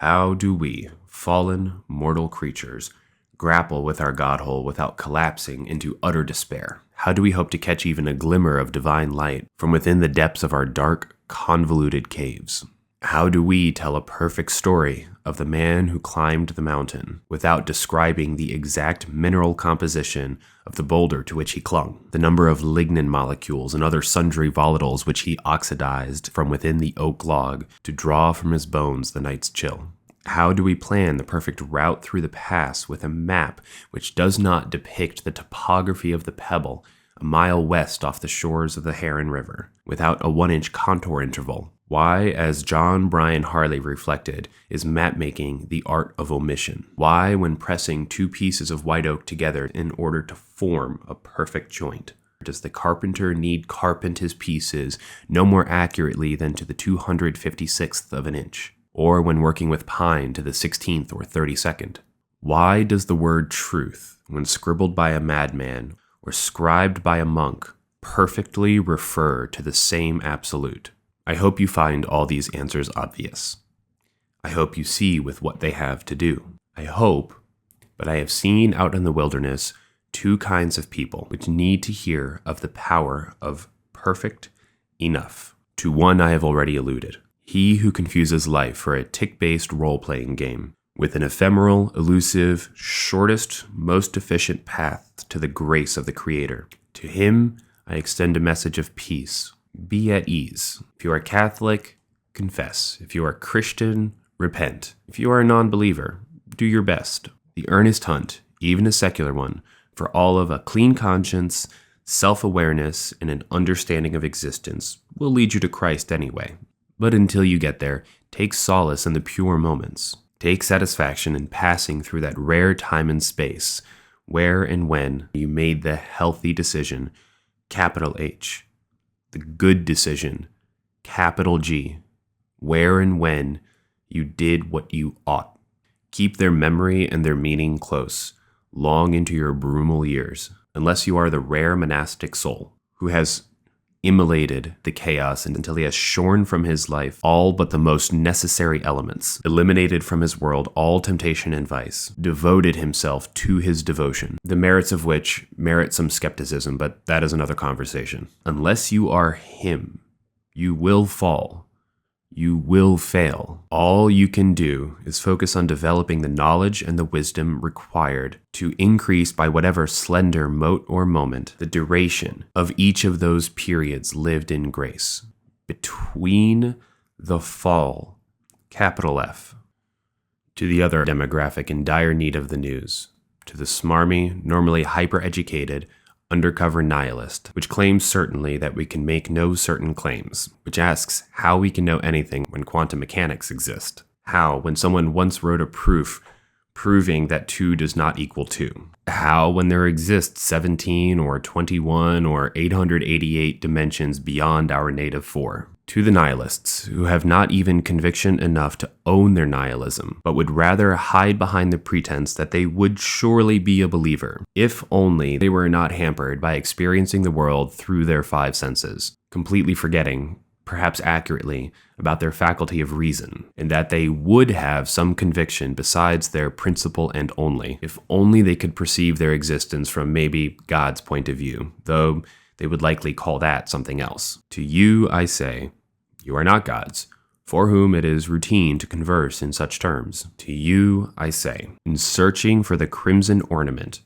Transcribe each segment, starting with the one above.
How do we, fallen, mortal creatures, grapple with our godhole without collapsing into utter despair? How do we hope to catch even a glimmer of divine light from within the depths of our dark, convoluted caves? How do we tell a perfect story of the man who climbed the mountain without describing the exact mineral composition of the boulder to which he clung, the number of lignin molecules and other sundry volatiles which he oxidized from within the oak log to draw from his bones the night's chill? How do we plan the perfect route through the pass with a map which does not depict the topography of the pebble a mile west off the shores of the Heron River, without a 1-inch contour interval? Why, as John Brian Harley reflected, is map-making the art of omission? Why, when pressing two pieces of white oak together in order to form a perfect joint, does the carpenter need carpent his pieces no more accurately than to the 256th of an inch, or when working with pine to the 16th or 32nd? Why does the word truth, when scribbled by a madman or scribed by a monk, perfectly refer to the same absolute? I hope you find all these answers obvious. I hope you see with what they have to do. I hope, but I have seen out in the wilderness two kinds of people which need to hear of the power of perfect enough. To one I have already alluded. He who confuses life for a tick-based role-playing game with an ephemeral, elusive, shortest, most efficient path to the grace of the Creator. To him I extend a message of peace. Be at ease. If you are Catholic, confess. If you are Christian, repent. If you are a non-believer, do your best. The earnest hunt, even a secular one, for all of a clean conscience, self-awareness, and an understanding of existence will lead you to Christ anyway. But until you get there, take solace in the pure moments. Take satisfaction in passing through that rare time and space where and when you made the healthy decision, capital H. The good decision, capital G, where and when you did what you ought. Keep their memory and their meaning close, long into your brumal years, unless you are the rare monastic soul who has immolated the chaos until he has shorn from his life all but the most necessary elements, eliminated from his world all temptation and vice, devoted himself to his devotion, the merits of which merit some skepticism, but that is another conversation. Unless you are him, you will fall. You will fail. All you can do is focus on developing the knowledge and the wisdom required to increase by whatever slender mote or moment the duration of each of those periods lived in grace. Between the fall, capital F, to the other demographic in dire need of the news, to the smarmy, normally hyper-educated, undercover nihilist, which claims certainly that we can make no certain claims, which asks how we can know anything when quantum mechanics exist. How, when someone once wrote a proof proving that 2 does not equal 2. How, when there exist 17 or 21 or 888 dimensions beyond our native 4. To the nihilists, who have not even conviction enough to own their nihilism, but would rather hide behind the pretense that they would surely be a believer, if only they were not hampered by experiencing the world through their 5 senses, completely forgetting, perhaps accurately, about their faculty of reason, and that they would have some conviction besides their principle and only, if only they could perceive their existence from maybe God's point of view, though they would likely call that something else. To you, I say, you are not gods, for whom it is routine to converse in such terms. To you, I say, in searching for the crimson ornament,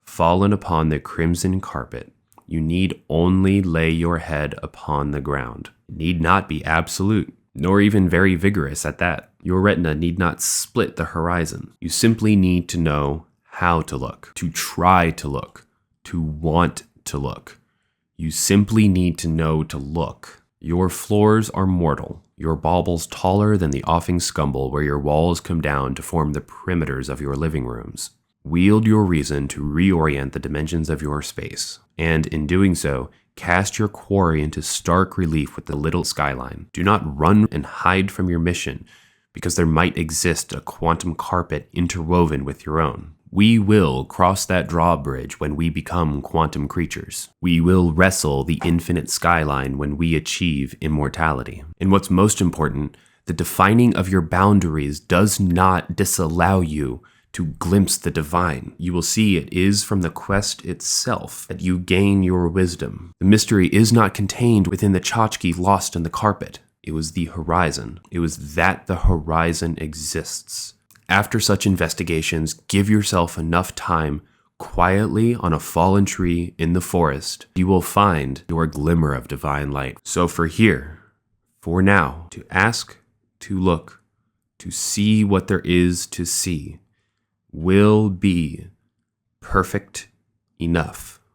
fallen upon the crimson carpet, you need only lay your head upon the ground. It need not be absolute, nor even very vigorous at that. Your retina need not split the horizon. You simply need to know how to look, to try to look, to want to look. You simply need to know to look. Your floors are mortal, your baubles taller than the offing scumble where your walls come down to form the perimeters of your living rooms. Wield your reason to reorient the dimensions of your space, and in doing so, cast your quarry into stark relief with the little skyline. Do not run and hide from your mission, because there might exist a quantum carpet interwoven with your own. We will cross that drawbridge when we become quantum creatures. We will wrestle the infinite skyline when we achieve immortality. And what's most important, The defining of your boundaries does not disallow you to glimpse the divine. You will see it is from the quest itself that you gain your wisdom. The mystery is not contained within the tchotchke lost in the carpet. It was the horizon. It was that the horizon exists. After such investigations, give yourself enough time quietly on a fallen tree in the forest. You will find your glimmer of divine light. So for now, to ask, to look, to see what there is to see, will be perfect enough.